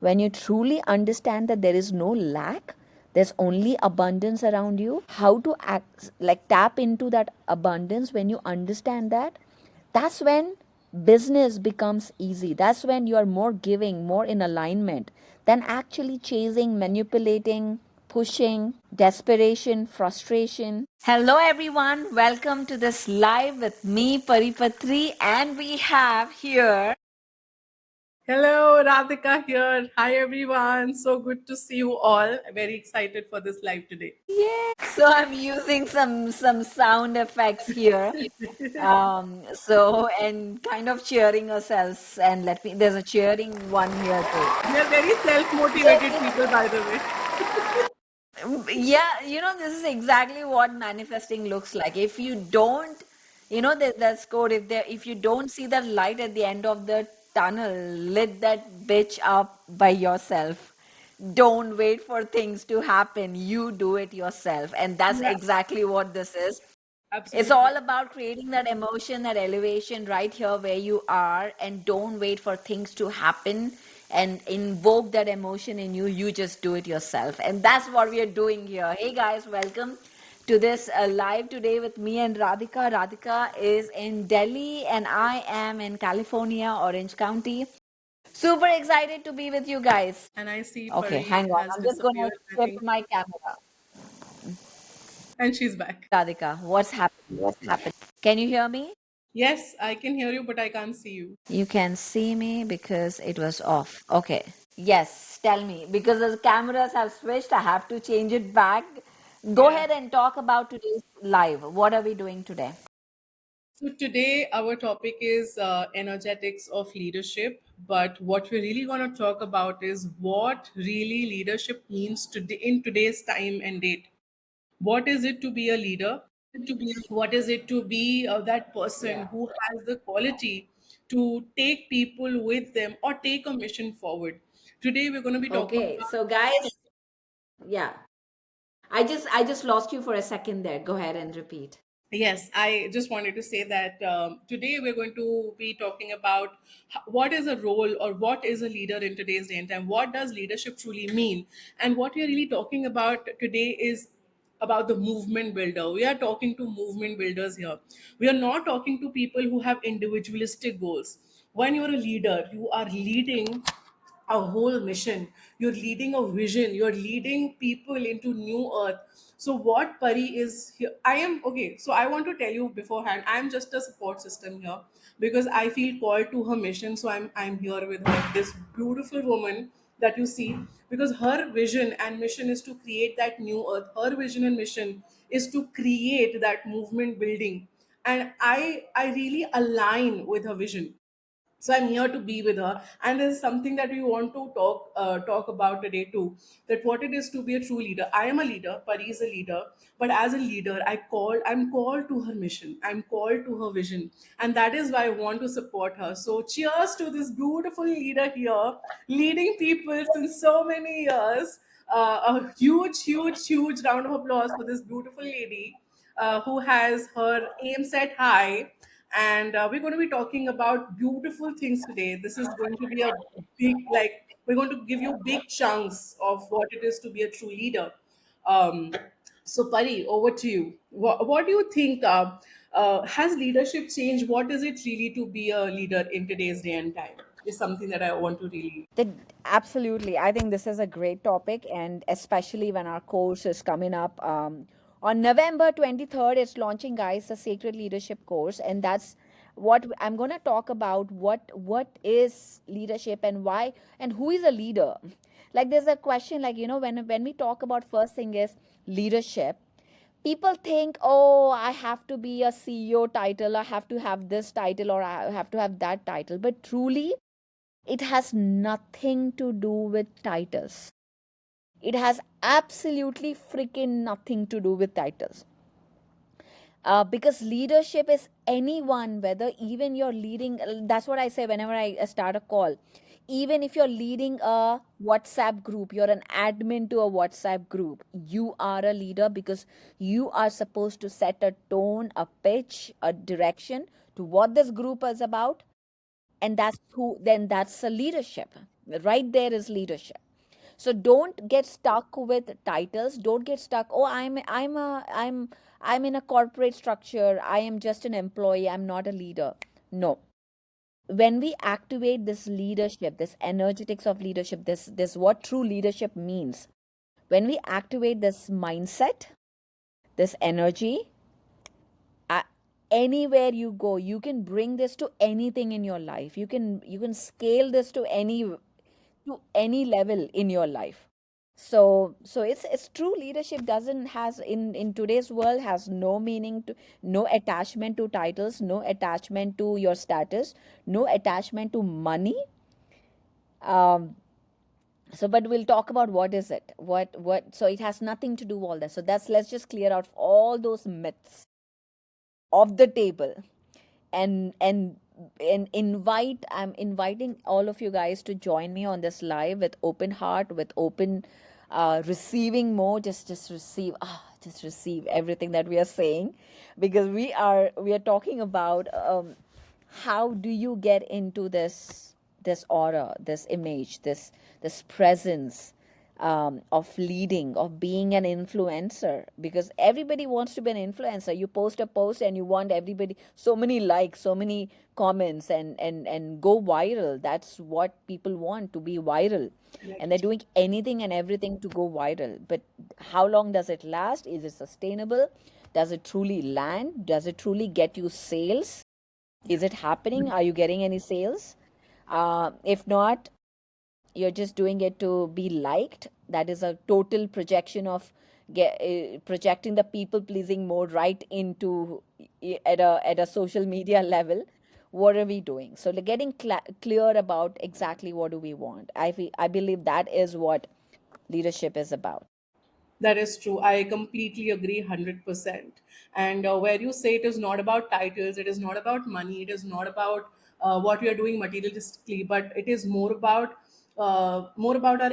When you truly understand that there is no lack, there's only abundance around you, how to act, like tap into that abundance, when you understand that, that's when business becomes easy. That's when you are more giving, more in alignment than actually chasing, manipulating, pushing, desperation, frustration. Hello, everyone. Welcome to this live with me, Pari Patri, and we have here. Hello, Radhika here. Hi, everyone. So good to see you all. I'm very excited for this live today. Yeah. So I'm using some sound effects here. So and kind of cheering ourselves, and let me, there's a cheering one here too. We are very self So motivated people, by the way. yeah, this is exactly what manifesting looks like. If you don't, that's code. If you don't see the light at the end of the tunnel, lit that bitch up by yourself. Don't wait for things to happen. You do it yourself, and that's Yeah, exactly what this is. It's absolutely. all about creating that emotion, that elevation right here where you are, and don't wait for things to happen and invoke that emotion in you. You just do it yourself. And that's what we are doing here. Hey guys, welcome to this live today with me and Radhika. Radhika is in Delhi, and I am in California, Orange County. Super excited to be with you guys. And I see Okay, Pari hang on. has I'm just going to disappeared, I shift think. my camera. And she's back. Radhika, what's happening? What's happening? Can you hear me? Yes, I can hear you, but I can't see you. You can see me because it was off. Okay. Yes, tell me. Because the cameras have switched, I have to change it back. Go Yeah. ahead and talk about today's live. What are we doing today? So today our topic is energetics of leadership. But what we're really going to talk about is what really leadership means today in today's time and date. What is it to be a leader? What is it to be that person Yeah. who has the quality to take people with them or take a mission forward? Today we're going to be talking Okay. about. So guys, yeah. I just lost you for a second there. Go ahead and repeat. Yes, I just wanted to say that today we're going to be talking about what is a role or what is a leader in today's day and time. What does leadership truly mean? And what we're really talking about today is about the movement builder. We are talking to movement builders here. We are not talking to people who have individualistic goals. When you're a leader, you are leading a whole mission, you're leading a vision, you're leading people into new earth. So what Pari is here, I am okay, so I want to tell you beforehand, I'm just a support system here because I feel called to her mission. So I'm here with her, this beautiful woman that you see, because her vision and mission is to create that new earth. Her vision and mission is to create that movement building, and I really align with her vision. So I'm here to be with her, and this is something that we want to talk about today too, that what it is to be a true leader. I am a leader, Pari is a leader, but as a leader I'm called to her mission, I'm called to her vision, and that is why I want to support her. So cheers to this beautiful leader here, leading people since so many years. A huge round of applause for this beautiful lady who has her aim set high. And we're going to be talking about beautiful things today. This is going to be a big, like, we're going to give you big chunks of what it is to be a true leader. Um, so, Pari, over to you. What do you think? Has leadership changed? What is it really to be a leader in today's day and time? Is something that I want to really. That, absolutely. I think this is a great topic, and especially when our course is coming up on November 23rd, it's launching, guys, the Sacred Leadership course, and that's what I'm going to talk about. What is leadership, and why, and who is a leader? Like, there's a question, like, when we talk about, first thing is leadership. People think, oh, I have to be a CEO title, I have to have this title, or I have to have that title. But truly, it has nothing to do with titles. It has absolutely freaking nothing to do with titles. Because leadership is anyone, whether even you're leading, that's what I say whenever I start a call. Even if you're leading a WhatsApp group, you're an admin to a WhatsApp group, you are a leader, because you are supposed to set a tone, a pitch, a direction to what this group is about. And that's a leadership. Right there is leadership. So don't get stuck with titles. Don't get stuck, oh, I'm in a corporate structure, I am just an employee, I'm not a leader. No. When we activate this leadership, this energetics of leadership, this what true leadership means, when we activate this mindset, this energy, uh, anywhere you go, you can bring this to anything in your life. You can scale this to any level in your life. So it's true leadership doesn't has in today's world has no meaning to, no attachment to titles, no attachment to your status, no attachment to money. um so but we'll talk about what is it, what so it has nothing to do all that. So that's, let's just clear out all those myths off the table. And and and invite I'm inviting all of you guys to join me on this live with open heart, with open receiving mode. Just receive, just receive everything that we are saying, because we are talking about how do you get into this aura, this image, this presence, of leading, of being an influencer. Because everybody wants to be an influencer. You post a post and you want everybody, so many likes, so many comments, and go viral. That's what people want, to be viral. And they're Correct. doing anything and everything to go viral. But how long does it last? Is it sustainable? Does it truly land? Does it truly get you sales? Is it happening? Are you getting any sales? If not, you're just doing it to be liked. That is a total projection of projecting the people pleasing mode right into at a social media level. What are we doing? So getting clear about exactly what do we want. I believe that is what leadership is about. That is true. I completely agree 100%. And where you say it is not about titles, it is not about money, it is not about what we are doing materialistically, but it is more about our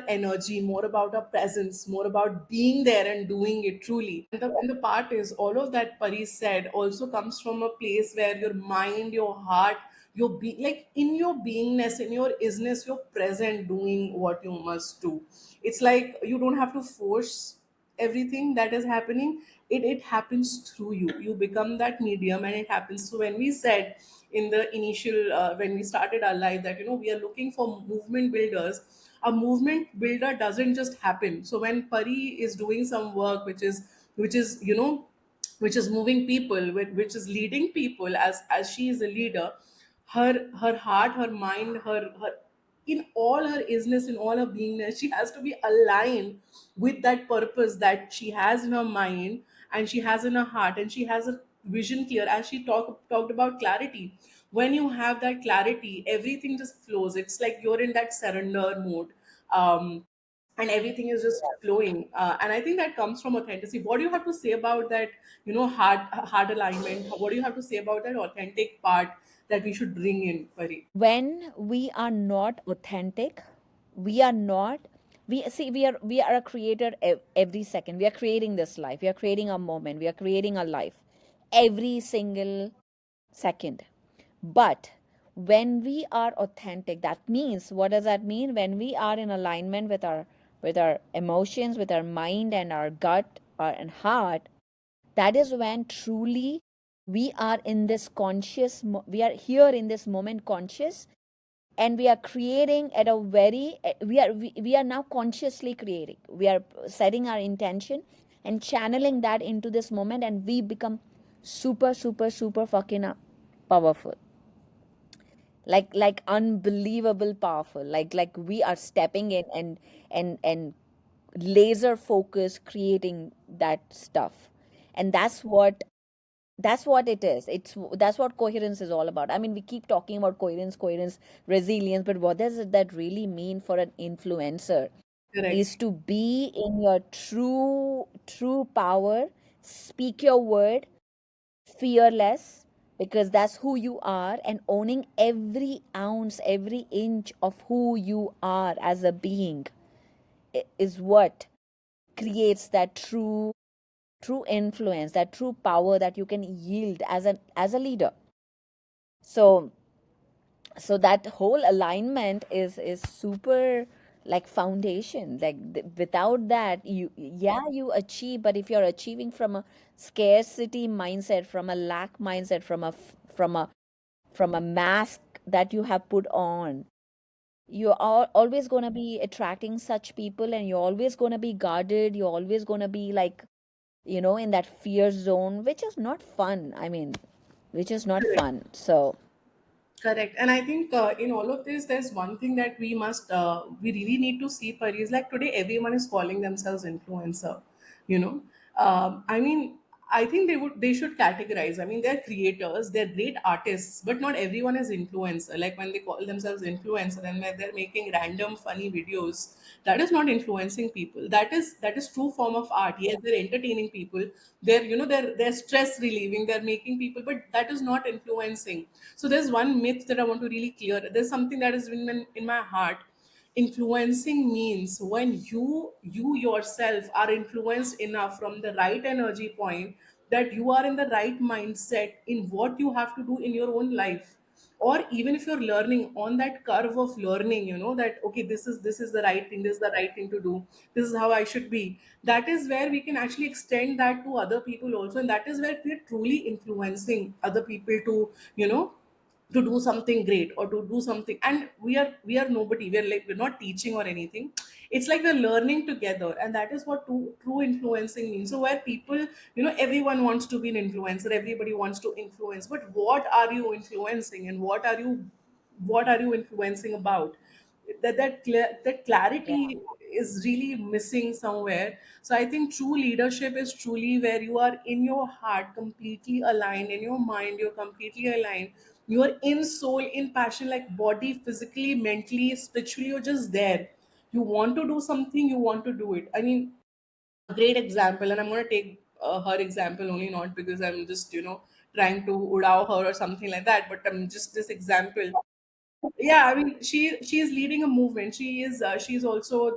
energy, more about our presence, more about being there and doing it truly. And the part is, all of that Pari said also comes from a place where your mind, your heart, your like in your beingness, in your isness, you're present doing what you must do. It's like you don't have to force everything that is happening. It happens through you. You become that medium and it happens. So when we said in the initial when we started our life that we are looking for movement builders, a movement builder doesn't just happen. So when Pari is doing some work which is which is moving people, which is leading people, as she is a leader, her heart, her mind, her in all her isness, in all her beingness, she has to be aligned with that purpose that she has in her mind and she has in her heart, and she has a vision clear. As she talked about clarity, when you have that clarity, everything just flows. It's like you're in that surrender mode. And everything is just flowing, and I think that comes from authenticity. What do you have to say about that, heart alignment? What do you have to say about that authentic part that we should bring in, Pari? When we are not authentic, we are not, we are a creator. Every second we are creating this life, we are creating a moment, we are creating a life every single second. But when we are authentic, that means, what does that mean? When we are in alignment with our emotions, with our mind and our gut, and heart, that is when truly we are in this we are here in this moment conscious, and we are creating at a very we are now consciously creating. We are setting our intention and channeling that into this moment, and we become super super super fucking powerful, like unbelievable powerful, like we are stepping in and laser focus creating that stuff. And that's what it is. That's what coherence is all about. I mean, we keep talking about coherence, resilience, but what does that really mean for an influencer? Correct. Is to be in your true power, speak your word, fearless, because that's who you are, and owning every ounce, every inch of who you are as a being is what creates that true influence, that true power that you can yield as a leader. So So that whole alignment is super, like, foundation. Like, without that, you, yeah, you achieve, but if you're achieving from a scarcity mindset, from a lack mindset, from a mask that you have put on, you're always going to be attracting such people, and you're always going to be guarded, you're always going to be, like, in that fear zone, which is not fun. I mean, which is not fun. So Correct. And I think in all of this, there's one thing that we really need to see, Pari, is like today everyone is calling themselves influencer, you know. I mean, I think they should categorize. I mean, they're creators, they're great artists, but not everyone is influencer. Like when they call themselves influencer and when they're making random funny videos, that is not influencing people. That is true form of art. Yes, they're entertaining people. They're stress relieving. They're making people, but that is not influencing. So there's one myth that I want to really clear. There's something that is in my heart. Influencing means when you yourself are influenced enough from the right energy point, that you are in the right mindset in what you have to do in your own life. Or even if you're learning on that curve of learning, that okay, this is the right thing, this is the right thing to do, this is how I should be. That is where we can actually extend that to other people also, and that is where we're truly influencing other people to do something great or to do something. And we are nobody, we're not teaching or anything. It's like we're learning together, and that is what true influencing means. So where people, everyone wants to be an influencer, everybody wants to influence, but what are you influencing, and what are you influencing about? That yeah. clarity is really missing somewhere. So I think true leadership is truly where you are in your heart completely aligned, in your mind you're completely aligned, you're in soul, in passion, like body, physically, mentally, spiritually, you're just there. You want to do something, you want to do it. I mean, a great example, and I'm going to take her example only, not because I'm just trying to udaw her or something like that, but I'm just this example. Yeah, I mean, she is leading a movement. She's also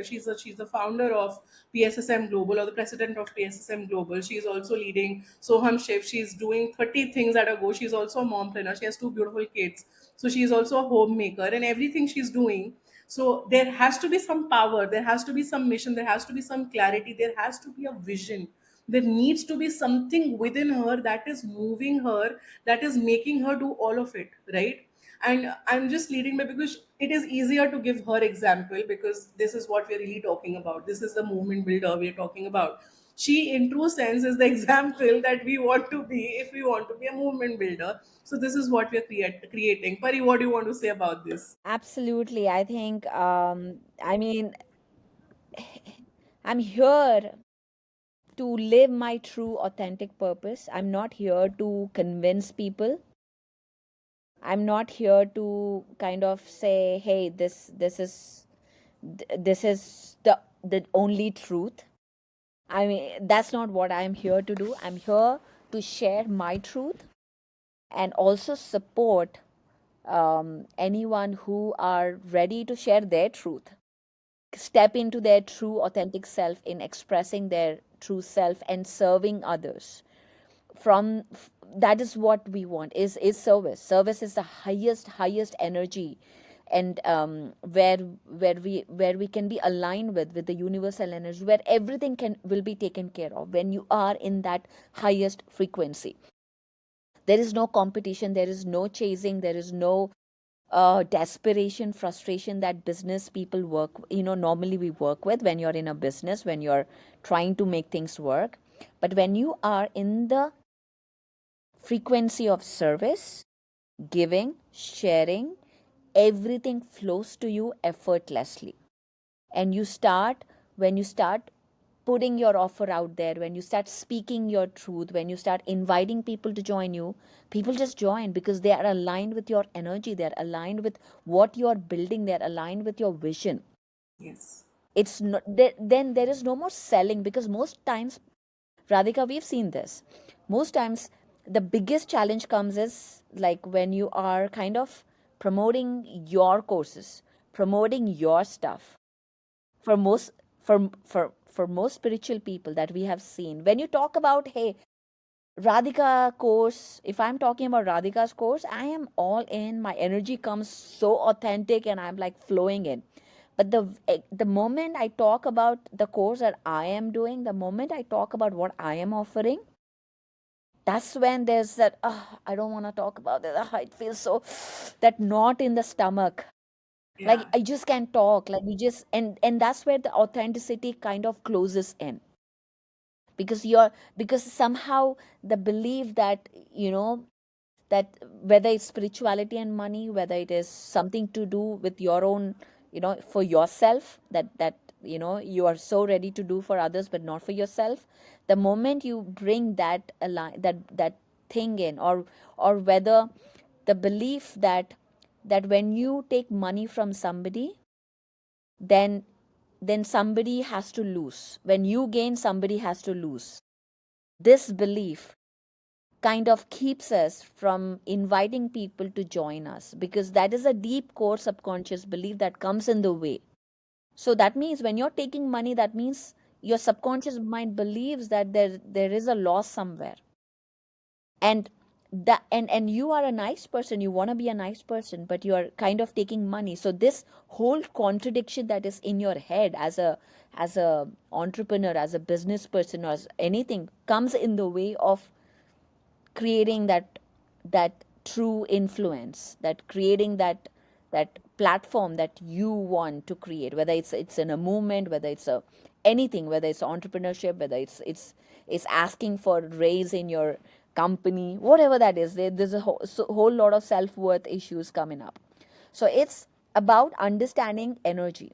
she's the founder of PSSM Global, or the president of PSSM Global. She's also leading Soham Shift. She's doing 30 things at a go. She's also a mompreneur. She has two beautiful kids, so she's also a homemaker, and everything she's doing. So there has to be some power, there has to be some mission, there has to be some clarity, there has to be a vision. There needs to be something within her that is moving her, that is making her do all of it, right? And I'm just leading by because it is easier to give her example, because this is what we're really talking about. This is the movement builder we're talking about. She in true sense is the example that we want to be if we want to be a movement builder. So this is what we're creating. Pari, what do you want to say about this? Absolutely. I think, I mean, I'm here to live my true, authentic purpose. I'm not here to convince people. I'm not here to kind of say, "Hey, this is the only truth." I mean, that's not what I'm here to do. I'm here to share my truth and also support anyone who are ready to share their truth, step into their true authentic self in expressing their true self and serving others. That is what we want, is service is the highest energy, and where we can be aligned with the universal energy, where everything can will be taken care of when you are in that highest frequency. There is no competition, there is no chasing, there is no desperation, frustration that business people normally we work with when you're in a business, when you're trying to make things work. But when you are in the frequency of service, giving, sharing, everything flows to you effortlessly. And when you start putting your offer out there, when you start speaking your truth, when you start inviting people to join you, people just join because they are aligned with your energy, they're aligned with what you are building, they're aligned with your vision. Yes. It's not then there is no more selling, because most times, Radhika, we've seen this. Most times, the biggest challenge comes is like when you are kind of promoting your courses, promoting your stuff. For most for most spiritual people that we have seen, when you talk about, hey, Radhika course, if I'm talking about Radhika's course, I am all in. My energy comes so authentic and I'm like flowing in. But the moment I talk about the course that I am doing, the moment I talk about what I am offering, that's when there's that, I don't want to talk about it. It feels so, that knot in the stomach. Like Yeah, I just can't talk. Like you just, and that's where the authenticity kind of closes in, because somehow the belief that, that whether it's spirituality and money, whether it is something to do with your own, for yourself, that you are so ready to do for others but not for yourself. The moment you bring that thing in, or whether the belief that when you take money from somebody, then somebody has to lose. When you gain, somebody has to lose. This belief kind of keeps us from inviting people to join us, because that is a deep core subconscious belief that comes in the way. So that means when you're taking money, that means your subconscious mind believes that there is a loss somewhere. And and you are a nice person, you want to be a nice person, but you are kind of taking money. So this whole contradiction that is in your head as a entrepreneur, as a business person, or as anything, comes in the way of creating that true influence, that creating that platform that you want to create, whether it's in a movement, whether it's a anything, whether it's entrepreneurship, whether it's asking for raise in your company, whatever that is. There's a whole lot of self-worth issues coming up. So it's about understanding energy.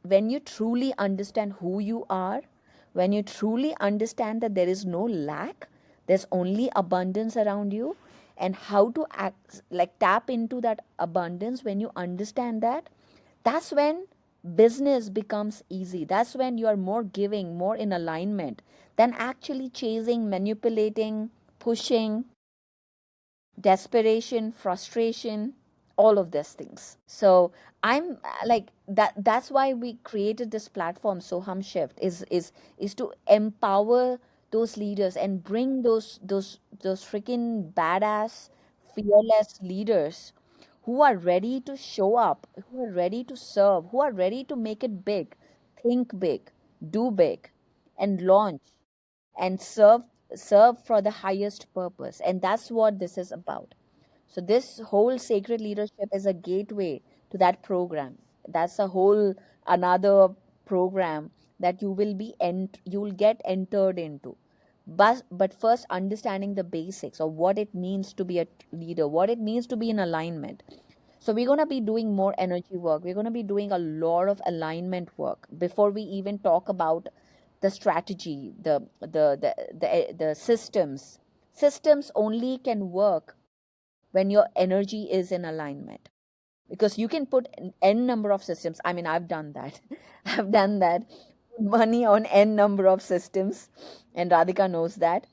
When you truly understand who you are, when you truly understand that there is no lack, there's only abundance around you, and how to act, like tap into that abundance, when you understand that, that's when business becomes easy. That's when you are more giving, more in alignment than actually chasing, manipulating, pushing, desperation, frustration, all of these things. So I'm like that's why we created this platform. Soham Shift is to empower those leaders and bring those freaking badass, fearless leaders who are ready to show up, who are ready to serve, who are ready to make it big, think big, do big, and launch and serve for the highest purpose. And that's what this is about. So this whole sacred leadership is a gateway to that program. That's a whole another program that you will get entered into. But first, understanding the basics of what it means to be a leader, what it means to be in alignment. So we're going to be doing more energy work. We're going to be doing a lot of alignment work before we even talk about the strategy, the systems. Systems only can work when your energy is in alignment, because you can put an n number of systems. I mean, I've done that. I've done that. Money on n number of systems, and Radhika knows that.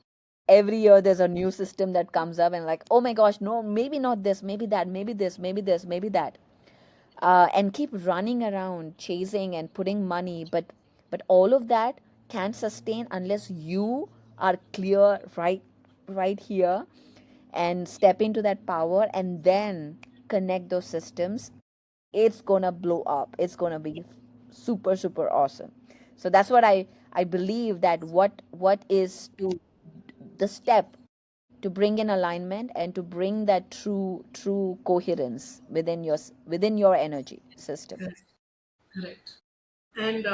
Every year there's a new system that comes up, and like, oh my gosh, no, maybe not this, maybe that, maybe this, maybe this, maybe that, and keep running around chasing and putting money. But all of that can't sustain unless you are clear, right here, and step into that power and then connect those systems. It's gonna blow up. It's gonna be super super awesome. So that's what I believe, that what is to the step to bring in alignment and to bring that true coherence within your energy system. correct. Correct. And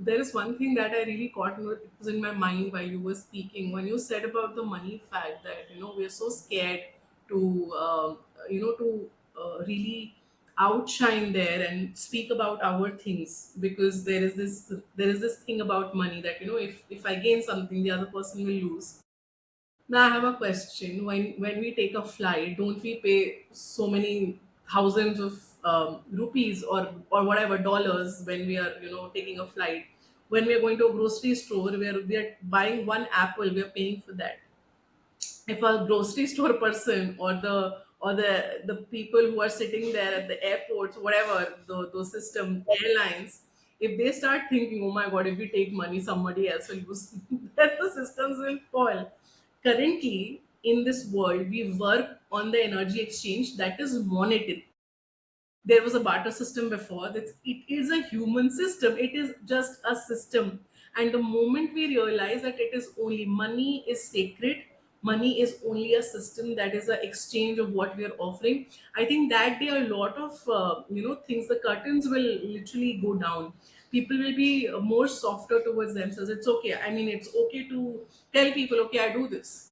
there is one thing that I really caught, it was in my mind while you were speaking, when you said about the money fact that, we are so scared to, to really outshine there and speak about our things, because there is this thing about money that, if I gain something, the other person will lose. Now I have a question. When we take a flight, don't we pay so many thousands of rupees or whatever dollars when we are taking a flight? When we are going to a grocery store, we are buying one apple, we are paying for that. If a grocery store person or the people who are sitting there at the airports, whatever those system airlines, if they start thinking, oh my god, if we take money, somebody else will use, then the systems will fall. Currently, in this world, we work on the energy exchange that is monetary. There was a barter system before. That it is a human system, it is just a system. And the moment we realize that it is only money is sacred, money is only a system, that is an exchange of what we are offering, I think that there are a lot of things, the curtains will literally go down. People will be more softer towards themselves. It's okay, I mean, it's okay to tell people, okay, I do this,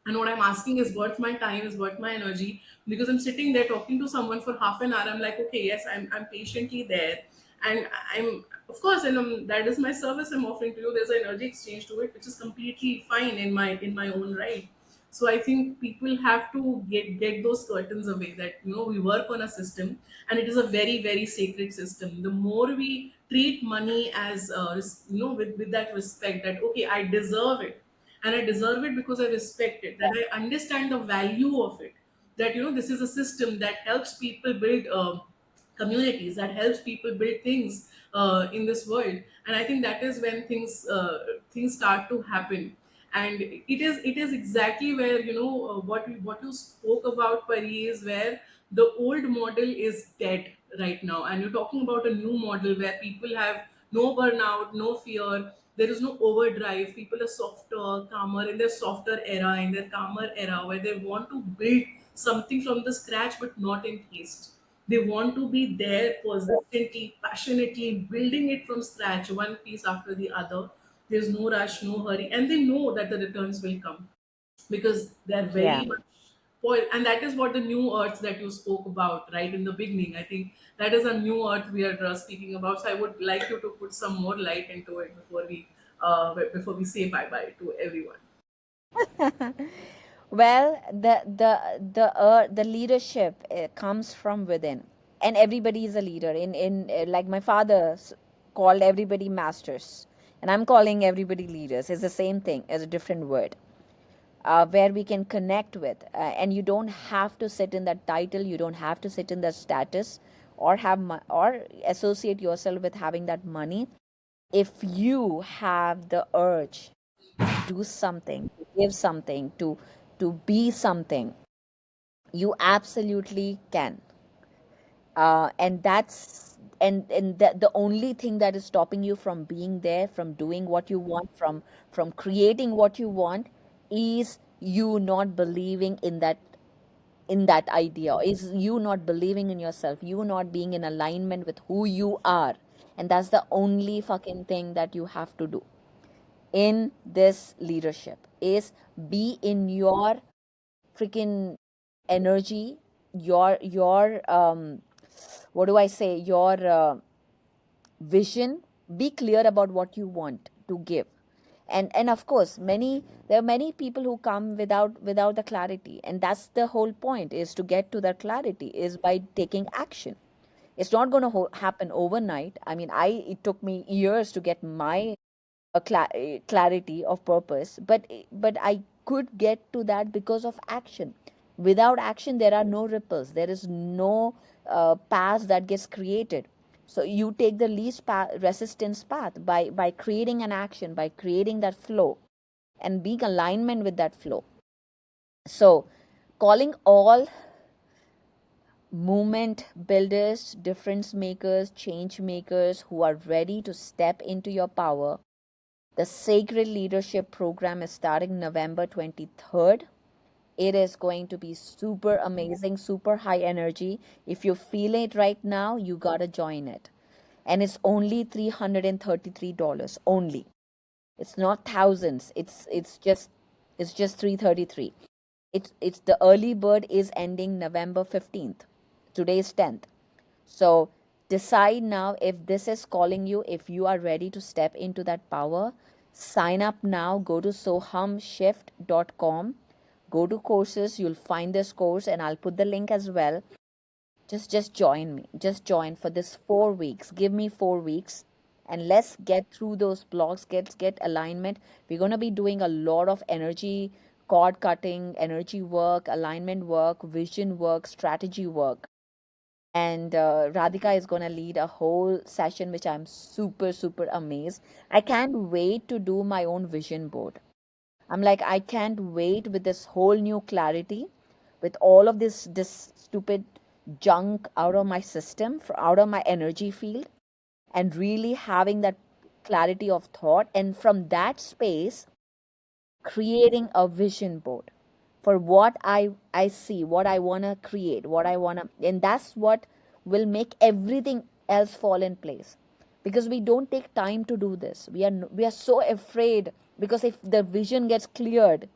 and what I'm asking is worth my time, is worth my energy, because I'm sitting there talking to someone for half an hour. I'm like, okay, yes, I'm patiently there, and I'm, of course, and that is my service I'm offering to you. There's an energy exchange to it, which is completely fine in my own right. So I think people have to get those curtains away, that we work on a system, and it is a very very sacred system. The more we treat money as with that respect, that okay, I deserve it, and I deserve it because I respect it, that I understand the value of it, that this is a system that helps people build communities, that helps people build things in this world. And I think that is when things start to happen. And it is exactly where what you spoke about, Pari, is where the old model is dead right now, and you're talking about a new model where people have no burnout, no fear, there is no overdrive. People are softer, calmer in their softer era, in their calmer era, where they want to build something from the scratch, but not in haste. They want to be there persistently, passionately, building it from scratch, one piece after the other. There's no rush, no hurry, and they know that the returns will come, because they're Yeah. very much spoiled. And that is what the new earth that you spoke about right in the beginning, I think that is a new earth we are speaking about. So I would like you to put some more light into it before we say bye bye to everyone. Well, the leadership comes from within, and everybody is a leader. Like my father called everybody masters, and I'm calling everybody leaders. It's the same thing as a different word, where we can connect with. And you don't have to sit in that title. You don't have to sit in that status, or or associate yourself with having that money. If you have the urge do something, to give something, to be something, you absolutely can. And the only thing that is stopping you from being there, from doing what you want, from creating what you want, is you not believing in that idea, is you not believing in yourself, you not being in alignment with who you are. And that's the only fucking thing that you have to do in this leadership, is be in your freaking energy, your what do I say, your vision. Be clear about what you want to give. And of course, there are many people who come without the clarity, and that's the whole point, is to get to that clarity is by taking action. It's not going to happen overnight. I mean, it took me years to get my clarity of purpose, but I could get to that because of action. Without action, there are no ripples, there is no path that gets created. So you take the least resistance path by creating an action, by creating that flow, and being alignment with that flow. So calling all movement builders, difference makers, change makers who are ready to step into your power. The Sacred Leadership Program is starting November 23rd. It is going to be super amazing, super high energy. If you feel it right now, you gotta join it. And it's only $333 only. It's not thousands. It's just 333. It's the early bird is ending November 15th. Today is 10th. So decide now if this is calling you, if you are ready to step into that power. Sign up now. Go to sohamshift.com. Go to courses. You'll find this course, and I'll put the link as well. Just join me. Just join for this 4 weeks. Give me 4 weeks, and let's get through those blocks. Get alignment. We're gonna be doing a lot of energy cord cutting, energy work, alignment work, vision work, strategy work. And Radhika is going to lead a whole session, which I'm super, super amazed. I can't wait to do my own vision board. I'm like, I can't wait with this whole new clarity, with all of this stupid junk out of my system, out of my energy field, and really having that clarity of thought. And from that space, creating a vision board for what I see, what I want to create, what I want to, and that's what will make everything else fall in place. Because we don't take time to do this. We are so afraid, because if the vision gets cleared,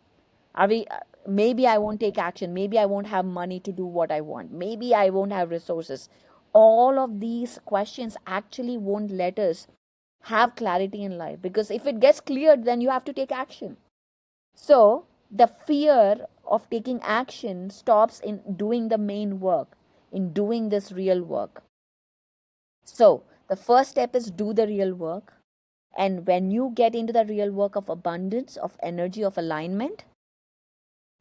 are we maybe I won't take action, maybe I won't have money to do what I want, maybe I won't have resources. All of these questions actually won't let us have clarity in life, because if it gets cleared, then you have to take action. So the fear of taking action stops in doing the main work, in doing this real work. So the first step is do the real work. And when you get into the real work of abundance, of energy, of alignment,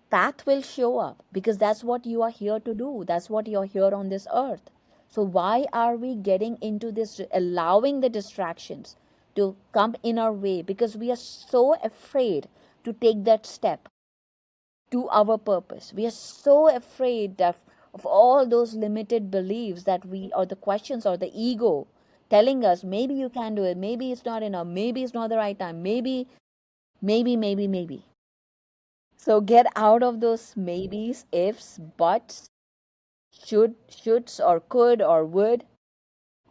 path will show up, because that's what you are here to do. That's what you're here on this earth. So why are we getting into this, allowing the distractions to come in our way? Because we are so afraid to take that step to our purpose. We are so afraid of all those limited beliefs that we, or the questions, or the ego telling us, maybe you can do it, maybe it's not enough, maybe it's not the right time, maybe. So get out of those maybes, ifs, buts, shoulds, or could, or would,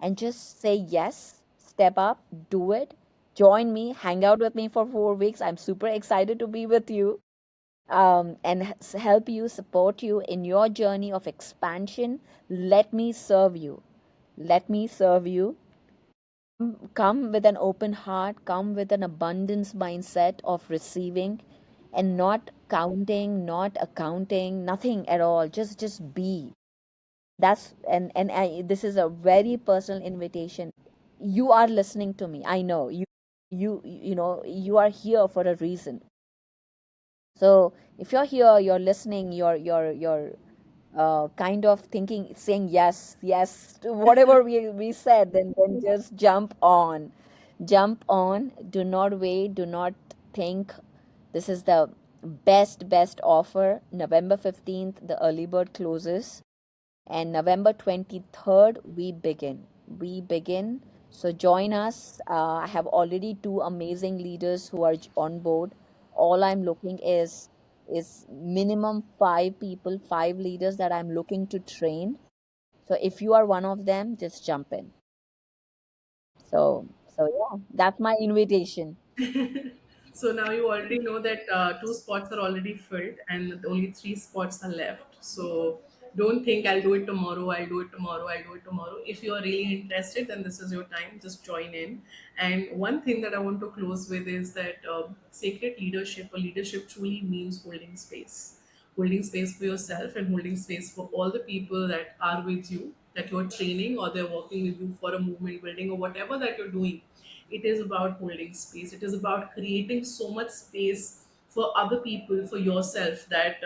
and just say yes, step up, do it. Join me, hang out with me for 4 weeks. I'm super excited to be with you, and help you, support you in your journey of expansion. Let me serve you. Let me serve you. Come with an open heart, come with an abundance mindset of receiving, and not counting, not accounting, nothing at all. Just be. That's this is a very personal invitation. You are listening to me. I know you know you are here for a reason. So if you're here, you're listening, you're kind of thinking, saying yes to whatever we said, then just jump on. Do not wait. Do not think. This is the best offer. November 15th, the early bird closes, and November 23rd, we begin. So join us. I have already two amazing leaders who are on board. All I'm looking is minimum 5 people, 5 leaders that I'm looking to train. So if you are one of them, just jump in. So yeah, that's my invitation. So now you already know that two spots are already filled and only three spots are left. So don't think I'll do it tomorrow, I'll do it tomorrow, I'll do it tomorrow. If you are really interested, then this is your time. Just join in. And one thing that I want to close with is that sacred leadership, or leadership, truly means holding space for yourself and holding space for all the people that are with you, that you're training or they're working with you for a movement building or whatever that you're doing. It is about holding space. It is about creating so much space for other people, for yourself, that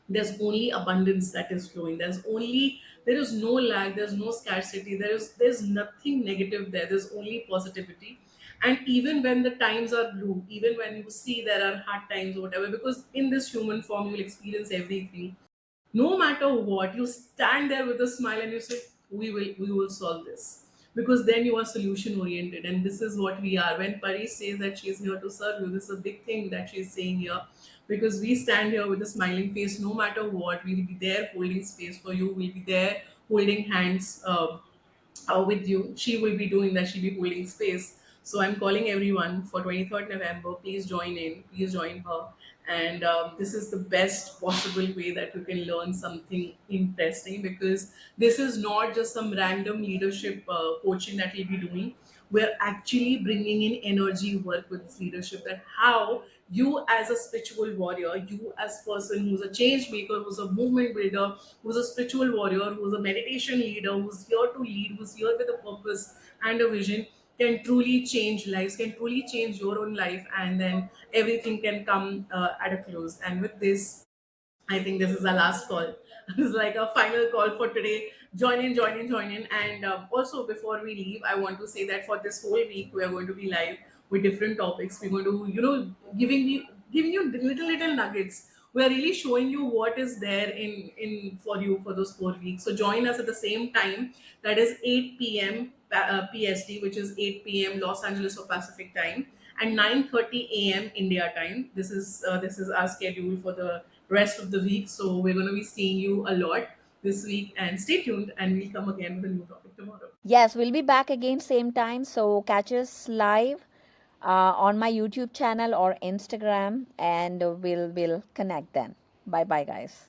there's only abundance that is flowing. There is no lack, there's no scarcity, there's nothing negative there. There's only positivity. And even when the times are blue, even when you see there are hard times or whatever, because in this human form you'll experience everything, no matter what, you stand there with a smile and you say, we will solve this. Because then you are solution oriented, and this is what we are. When Pari says that she's here to serve you, this is a big thing that she's saying here. Because we stand here with a smiling face, no matter what, we'll be there holding space for you, we'll be there holding hands, with you. She will be doing that, she'll be holding space. So I'm calling everyone for 23rd November. Please join in, please join her. And this is the best possible way that you can learn something interesting, because this is not just some random leadership coaching that we'll be doing. We're actually bringing in energy work with this leadership, that how you as a spiritual warrior, you as person who's a change maker, who's a movement builder, who's a spiritual warrior, who's a meditation leader, who's here to lead, who's here with a purpose and a vision, can truly change lives, can truly change your own life, and then everything can come at a close. And with this, I think this is our last call. It's like a final call for today. Join in, join in, join in. And also, before we leave, I want to say that for this whole week, we are going to be live with different topics. We're going to, giving you giving you little nuggets. We are really showing you what is there in for you for those 4 weeks. So join us at the same time. That is 8 p.m. PST, which is 8 p.m. Los Angeles or Pacific time, and 9:30 a.m. India time. This is our schedule for the rest of the week. So we're going to be seeing you a lot this week, and stay tuned. And we'll come again with a new topic tomorrow. Yes, we'll be back again same time. So catch us live on my YouTube channel or Instagram, and we'll connect then. Bye bye, guys.